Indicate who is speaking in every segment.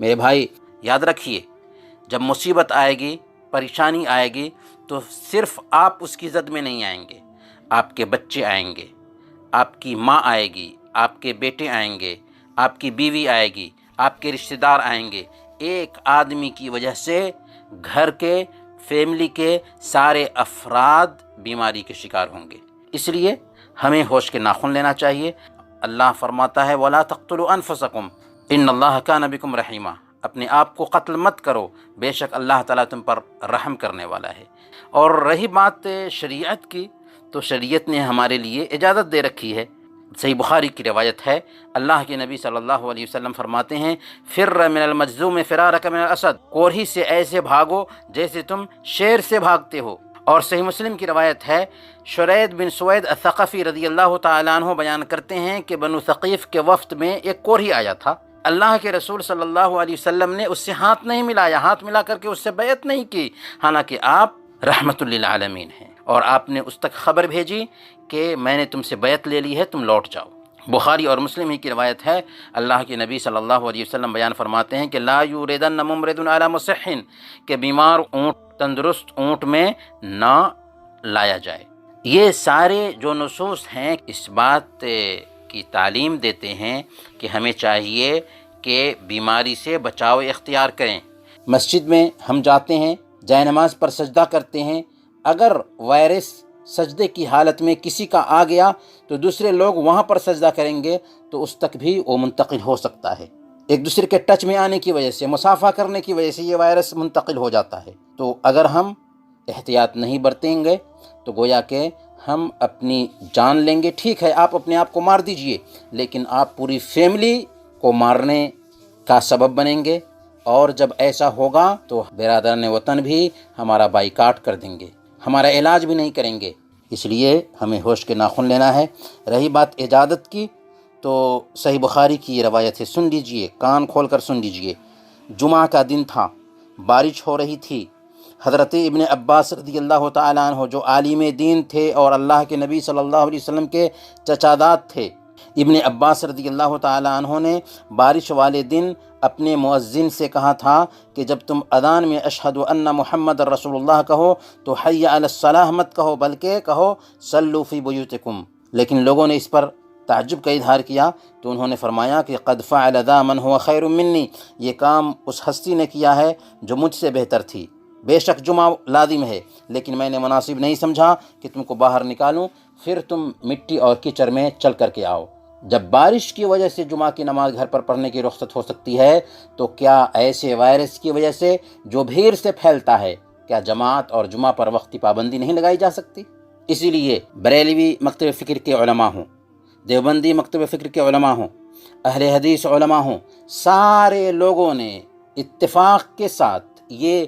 Speaker 1: میرے بھائی یاد رکھیے، جب مصیبت آئے گی، پریشانی آئے گی، تو صرف آپ اس کی زد میں نہیں آئیں گے، آپ کے بچے آئیں گے، آپ کی ماں آئے گی، آپ کے بیٹے آئیں گے، آپ کی بیوی آئے گی، آپ کے رشتہ دار آئیں گے۔ ایک آدمی کی وجہ سے گھر کے، فیملی کے سارے افراد بیماری کے شکار ہوں گے۔ اس لیے ہمیں ہوش کے ناخن لینا چاہیے۔ اللہ فرماتا ہے وَلَا تَقْتُلُوا أَنفُسَكُمْ إِنَّ اللَّهَ كَانَ بِكُمْ رَحِيمًا، اپنے آپ کو قتل مت کرو، بے شک اللہ تعالیٰ تم پر رحم کرنے والا ہے۔ اور رہی بات شریعت کی، تو شریعت نے ہمارے لیے اجازت دے رکھی ہے۔ صحیح بخاری کی روایت ہے، اللہ کے نبی صلی اللہ علیہ وسلم فرماتے ہیں فر من المجذوم فرارک من الاسد، کوڑھی سے ایسے بھاگو جیسے تم شیر سے بھاگتے ہو۔ اور صحیح مسلم کی روایت ہے، شرید بن سوید الثقفی رضی اللہ تعالیٰ عنہ بیان کرتے ہیں کہ بنو ثقیف کے وفد میں ایک کوڑھی آیا تھا، اللہ کے رسول صلی اللہ علیہ وسلم نے اس سے ہاتھ نہیں ملایا، ہاتھ ملا کر کے اس سے بیعت نہیں کی، حالانکہ آپ رحمت للعالمین ہیں، اور آپ نے اس تک خبر بھیجی کہ میں نے تم سے بیعت لے لی ہے، تم لوٹ جاؤ۔ بخاری اور مسلم ہی کی روایت ہے، اللہ کے نبی صلی اللہ علیہ وسلم بیان فرماتے ہیں کہ لا یوردن ممرد علی مصح، کہ بیمار اونٹ تندرست اونٹ میں نہ لایا جائے۔ یہ سارے جو نصوص ہیں اس بات کی تعلیم دیتے ہیں کہ ہمیں چاہیے کہ بیماری سے بچاؤ اختیار کریں۔ مسجد میں ہم جاتے ہیں، جائے نماز پر سجدہ کرتے ہیں، اگر وائرس سجدے کی حالت میں کسی کا آ گیا تو دوسرے لوگ وہاں پر سجدہ کریں گے تو اس تک بھی وہ منتقل ہو سکتا ہے۔ ایک دوسرے کے ٹچ میں آنے کی وجہ سے، مصافحہ کرنے کی وجہ سے یہ وائرس منتقل ہو جاتا ہے۔ تو اگر ہم احتیاط نہیں برتیں گے تو گویا کہ ہم اپنی جان لیں گے۔ ٹھیک ہے، آپ اپنے آپ کو مار دیجئے، لیکن آپ پوری فیملی کو مارنے کا سبب بنیں گے، اور جب ایسا ہوگا تو برادران وطن بھی ہمارا بائیکاٹ کر دیں گے، ہمارا علاج بھی نہیں کریں گے۔ اس لیے ہمیں ہوش کے ناخن لینا ہے۔ رہی بات اجازت کی، تو صحیح بخاری کی یہ روایت ہے، سن لیجئے، کان کھول کر سن لیجئے۔ جمعہ کا دن تھا، بارش ہو رہی تھی، حضرت ابن عباس رضی اللہ تعالیٰ عنہ جو عالم دین تھے اور اللہ کے نبی صلی اللہ علیہ وسلم کے چچاداد تھے، ابن عباس رضی اللہ تعالیٰ عنہ نے بارش والے دن اپنے مؤذن سے کہا تھا کہ جب تم اذان میں اشہد ان محمد رسول اللہ کہو تو حی علی الصلاۃ مت کہو، بلکہ کہو صلوا فی بیوتکم۔ لیکن لوگوں نے اس پر تعجب کا اظہار کیا تو انہوں نے فرمایا کہ قد فعل ذا من هو خیر منی، یہ کام اس ہستی نے کیا ہے جو مجھ سے بہتر تھی۔ بے شک جمعہ لازم ہے، لیکن میں نے مناسب نہیں سمجھا کہ تم کو باہر نکالوں، پھر تم مٹی اور کیچڑ میں چل کر کے آؤ۔ جب بارش کی وجہ سے جمعہ کی نماز گھر پر پڑھنے کی رخصت ہو سکتی ہے تو کیا ایسے وائرس کی وجہ سے جو بھیڑ سے پھیلتا ہے، کیا جماعت اور جمعہ پر وقتی پابندی نہیں لگائی جا سکتی؟ اسی لیے بریلوی مکتب فکر کے علماء ہوں، دیوبندی مکتب فکر کے علماء ہوں، اہل حدیث علماء ہوں، سارے لوگوں نے اتفاق کے ساتھ یہ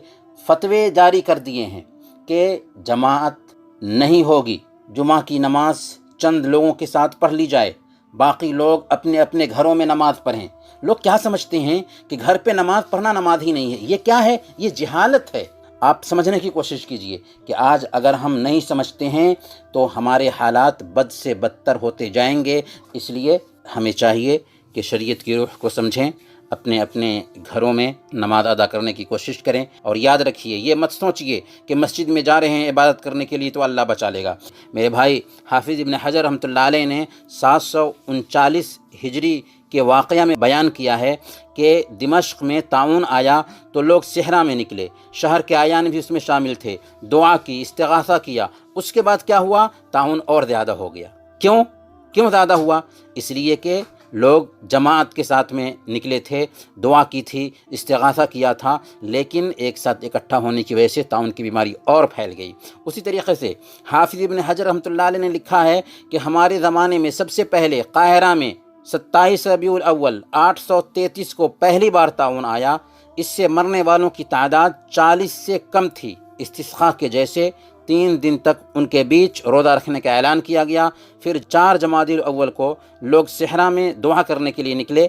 Speaker 1: فتوے جاری کر دیے ہیں کہ جماعت نہیں ہوگی، جمعہ کی نماز چند لوگوں کے ساتھ پڑھ لی جائے، باقی لوگ اپنے اپنے گھروں میں نماز پڑھیں۔ لوگ کیا سمجھتے ہیں کہ گھر پہ نماز پڑھنا نماز ہی نہیں ہے، یہ کیا ہے؟ یہ جہالت ہے۔ آپ سمجھنے کی کوشش کیجئے کہ آج اگر ہم نہیں سمجھتے ہیں تو ہمارے حالات بد سے بدتر ہوتے جائیں گے۔ اس لیے ہمیں چاہیے کہ شریعت کی روح کو سمجھیں، اپنے اپنے گھروں میں نماز ادا کرنے کی کوشش کریں، اور یاد رکھیے، یہ مت سوچئے کہ مسجد میں جا رہے ہیں عبادت کرنے کے لیے تو اللہ بچا لے گا۔ میرے بھائی حافظ ابن حجر رحمۃ اللہ علیہ نے 739 ہجری کے واقعہ میں بیان کیا ہے کہ دمشق میں طاعون آیا تو لوگ صحرا میں نکلے، شہر کے اعیان بھی اس میں شامل تھے، دعا کی، استغاثہ کیا، اس کے بعد کیا ہوا؟ طاعون اور زیادہ ہو گیا۔ کیوں زیادہ ہوا؟ اس لیے کہ لوگ جماعت کے ساتھ میں نکلے تھے، دعا کی تھی، استغاثہ کیا تھا، لیکن ایک ساتھ اکٹھا ہونے کی وجہ سے طاعون کی بیماری اور پھیل گئی۔ اسی طریقے سے حافظ ابن حجر رحمۃ اللہ علیہ نے لکھا ہے کہ ہمارے زمانے میں سب سے پہلے قاہرہ میں 27 ربیع الاول 833 کو پہلی بار طاعون آیا۔ اس سے مرنے والوں کی تعداد 40 سے کم تھی۔ استسقاء کے جیسے 3 دن تک ان کے بیچ روزہ رکھنے کا اعلان کیا گیا۔ پھر 4 جمادی الاول کو لوگ صحرا میں دعا کرنے کے لیے نکلے،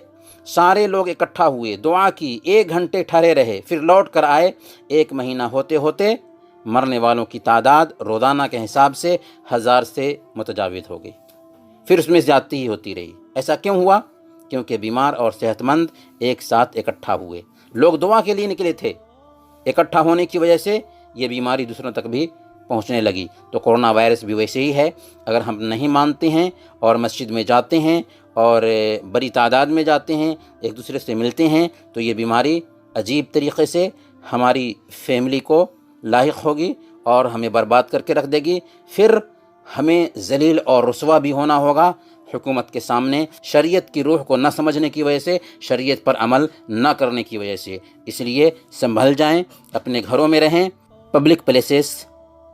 Speaker 1: سارے لوگ اکٹھا ہوئے، دعا کی، 1 گھنٹے ٹھہرے رہے، پھر لوٹ کر آئے۔ 1 مہینہ ہوتے ہوتے مرنے والوں کی تعداد روزانہ کے حساب سے 1000 سے متجاوز ہو گئی، پھر اس میں زیادتی ہی ہوتی رہی۔ ایسا کیوں ہوا؟ کیونکہ بیمار اور صحت مند ایک ساتھ اکٹھا ہوئے، لوگ دعا کے لیے نکلے تھے، اکٹھا ہونے کی وجہ سے یہ بیماری دوسروں تک بھی پہنچنے لگی۔ تو کرونا وائرس بھی ویسے ہی ہے، اگر ہم نہیں مانتے ہیں اور مسجد میں جاتے ہیں اور بڑی تعداد میں جاتے ہیں، ایک دوسرے سے ملتے ہیں، تو یہ بیماری عجیب طریقے سے ہماری فیملی کو لاحق ہوگی اور ہمیں برباد کر کے رکھ دے گی، پھر ہمیں ذلیل اور رسوا بھی ہونا ہوگا حکومت کے سامنے، شریعت کی روح کو نہ سمجھنے کی وجہ سے، شریعت پر عمل نہ کرنے کی وجہ سے۔ اس لیے سنبھل جائیں، اپنے گھروں میں رہیں، پبلک پلیسز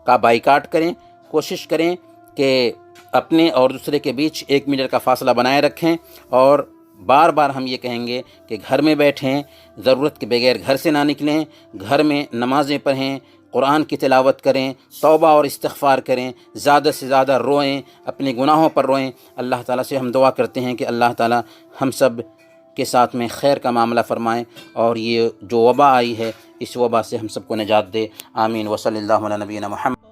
Speaker 1: کا بائیکاٹ کریں، کوشش کریں کہ اپنے اور دوسرے کے بیچ 1 میٹر کا فاصلہ بنائے رکھیں، اور بار بار ہم یہ کہیں گے کہ گھر میں بیٹھیں، ضرورت کے بغیر گھر سے نہ نکلیں، گھر میں نمازیں پڑھیں، قرآن کی تلاوت کریں، توبہ اور استغفار کریں، زیادہ سے زیادہ روئیں، اپنے گناہوں پر روئیں۔ اللہ تعالیٰ سے ہم دعا کرتے ہیں کہ اللہ تعالیٰ ہم سب کے ساتھ میں خیر کا معاملہ فرمائیں، اور یہ جو وبا آئی ہے اس وبا سے ہم سب کو نجات دے۔ آمین۔ وصلی اللہ علی نبینا محمد۔